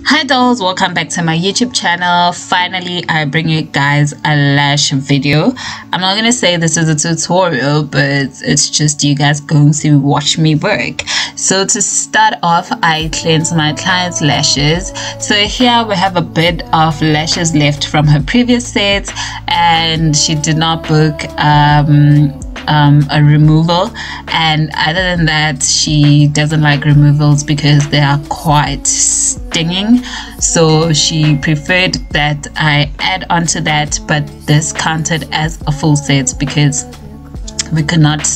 Hi dolls, welcome back to my YouTube channel. Finally, I bring you guys a lash video. I'm not gonna say this is a tutorial, but it's just you guys going to watch me work. So to start off, I cleanse my client's lashes. So here we have a bit of lashes left from her previous set, and she did not book a removal, and other than that, she doesn't like removals because they are quite stinging, so she preferred that I add on to that, but this counted as a full set because we could not,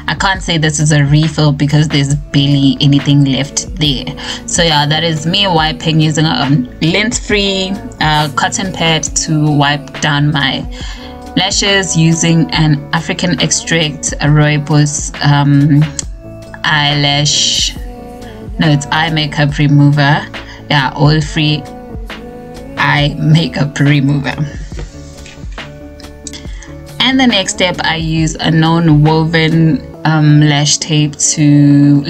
I can't say this is a refill because there's barely anything left there. So yeah, that is me wiping using a lint-free cotton pad to wipe down my lashes using an African extract, a rooibos eyelash, no, it's eye makeup remover. Yeah, oil free eye makeup remover. And the next step, I use a non-woven lash tape to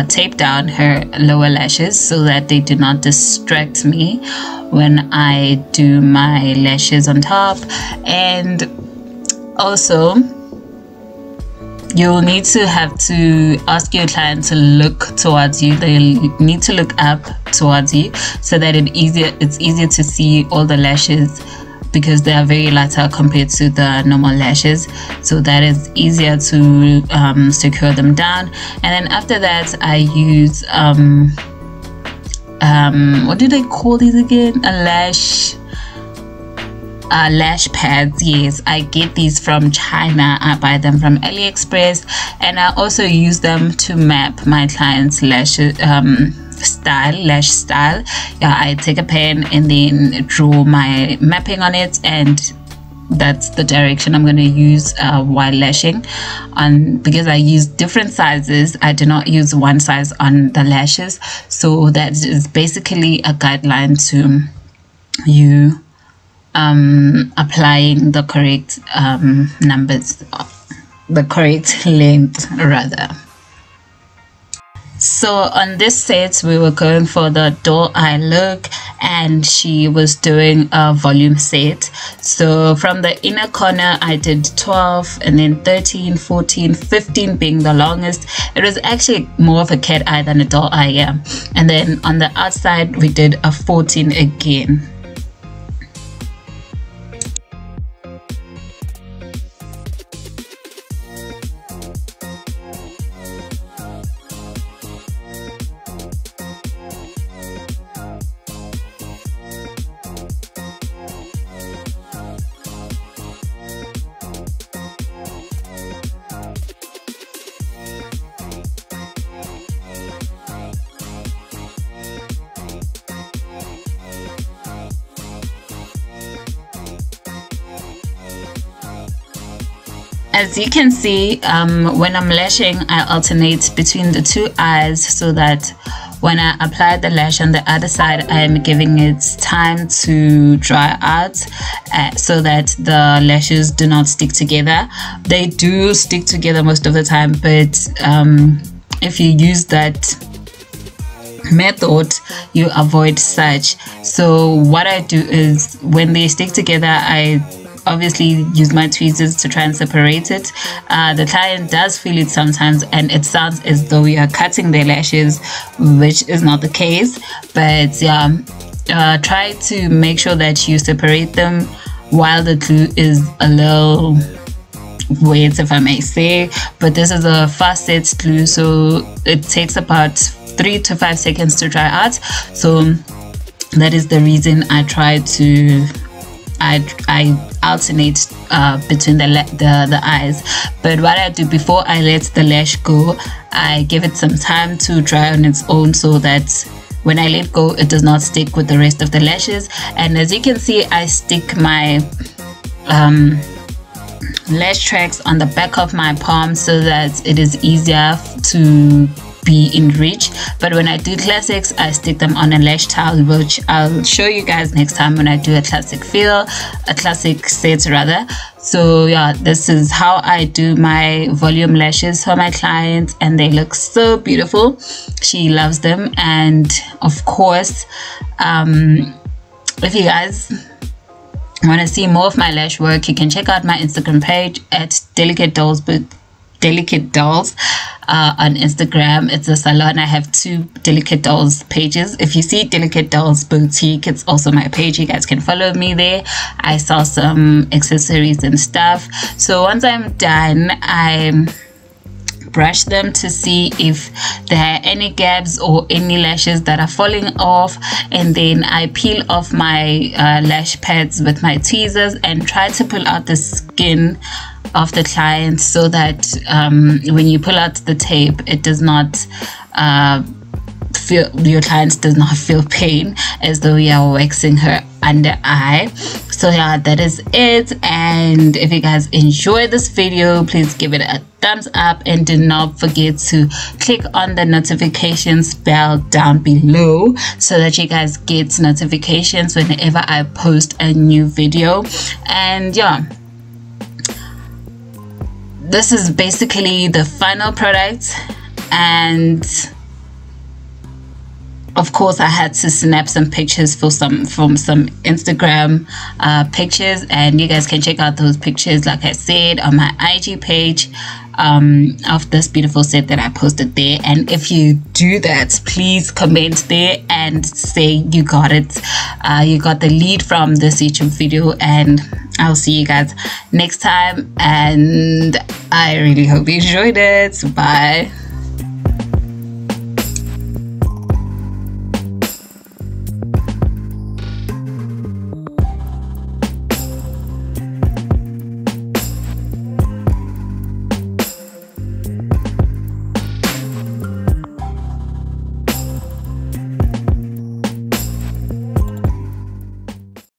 tape down her lower lashes so that they do not distract me when I do my lashes on top. And also, you'll need to ask your client to look towards you. They need to look up towards you so that it's easier to see all the lashes, because they are very lighter compared to the normal lashes, so that is easier to secure them down. And then after that, I use what do they call these again? Lash pads. Yes, I get these from China. I buy them from AliExpress, and I also use them to map my client's lash style. Yeah, I take a pen and then draw my mapping on it, and that's the direction I'm going to use while lashing on. Because I use different sizes, I do not use one size on the lashes, so that is basically a guideline to you applying the correct numbers, the correct length rather. So on this set, we were going for the doll eye look, and she was doing a volume set. So from the inner corner, I did 12, and then 13, 14, 15 being the longest. It was actually more of a cat eye than a doll eye, yeah. And then on the outside, we did a 14 again. As you can see, when I'm lashing, I alternate between the two eyes so that when I apply the lash on the other side, I am giving it time to dry out so that the lashes do not stick together. They do stick together most of the time, but if you use that method, you avoid such. So what I do is, when they stick together, I obviously use my tweezers to try and separate it. The client does feel it sometimes, and it sounds as though you are cutting their lashes, which is not the case. But yeah, try to make sure that you separate them while the glue is a little wet, if I may say. But this is a fast set glue, so it takes about 3 to 5 seconds to dry out. So that is the reason I try to I alternate between the eyes. But what I do before I let the lash go, I give it some time to dry on its own, so that when I let go, it does not stick with the rest of the lashes. And as you can see, I stick my lash tracks on the back of my palm so that it is easier to be in reach. But when I do classics, I stick them on a lash towel, which I'll show you guys next time when I do a classic set rather. So yeah, this is how I do my volume lashes for my clients, and they look so beautiful. She loves them. And of course, if you guys want to see more of my lash work, you can check out my Instagram page at Delicate Dolls on Instagram. It's a salon. I have 2 Delicate Dolls pages. If you see Delicate Dolls Boutique, it's also my page. You guys can follow me there. I sell some accessories and stuff. So once I'm done, I brush them to see if there are any gaps or any lashes that are falling off, and then I peel off my lash pads with my tweezers and try to pull out the skin of the client, so that when you pull out the tape, it does not your client does not feel pain as though you are waxing her under eye. So yeah, that is it. And if you guys enjoyed this video, please give it a thumbs up, and do not forget to click on the notifications bell down below so that you guys get notifications whenever I post a new video. And yeah, this is basically the final product. And of course, I had to snap some pictures from some Instagram pictures, and you guys can check out those pictures, like I said, on my IG page of this beautiful set that I posted there. And if you do that, please comment there and say you got it, you got the lead from this YouTube video. And I'll see you guys next time, and I really hope you enjoyed it. Bye.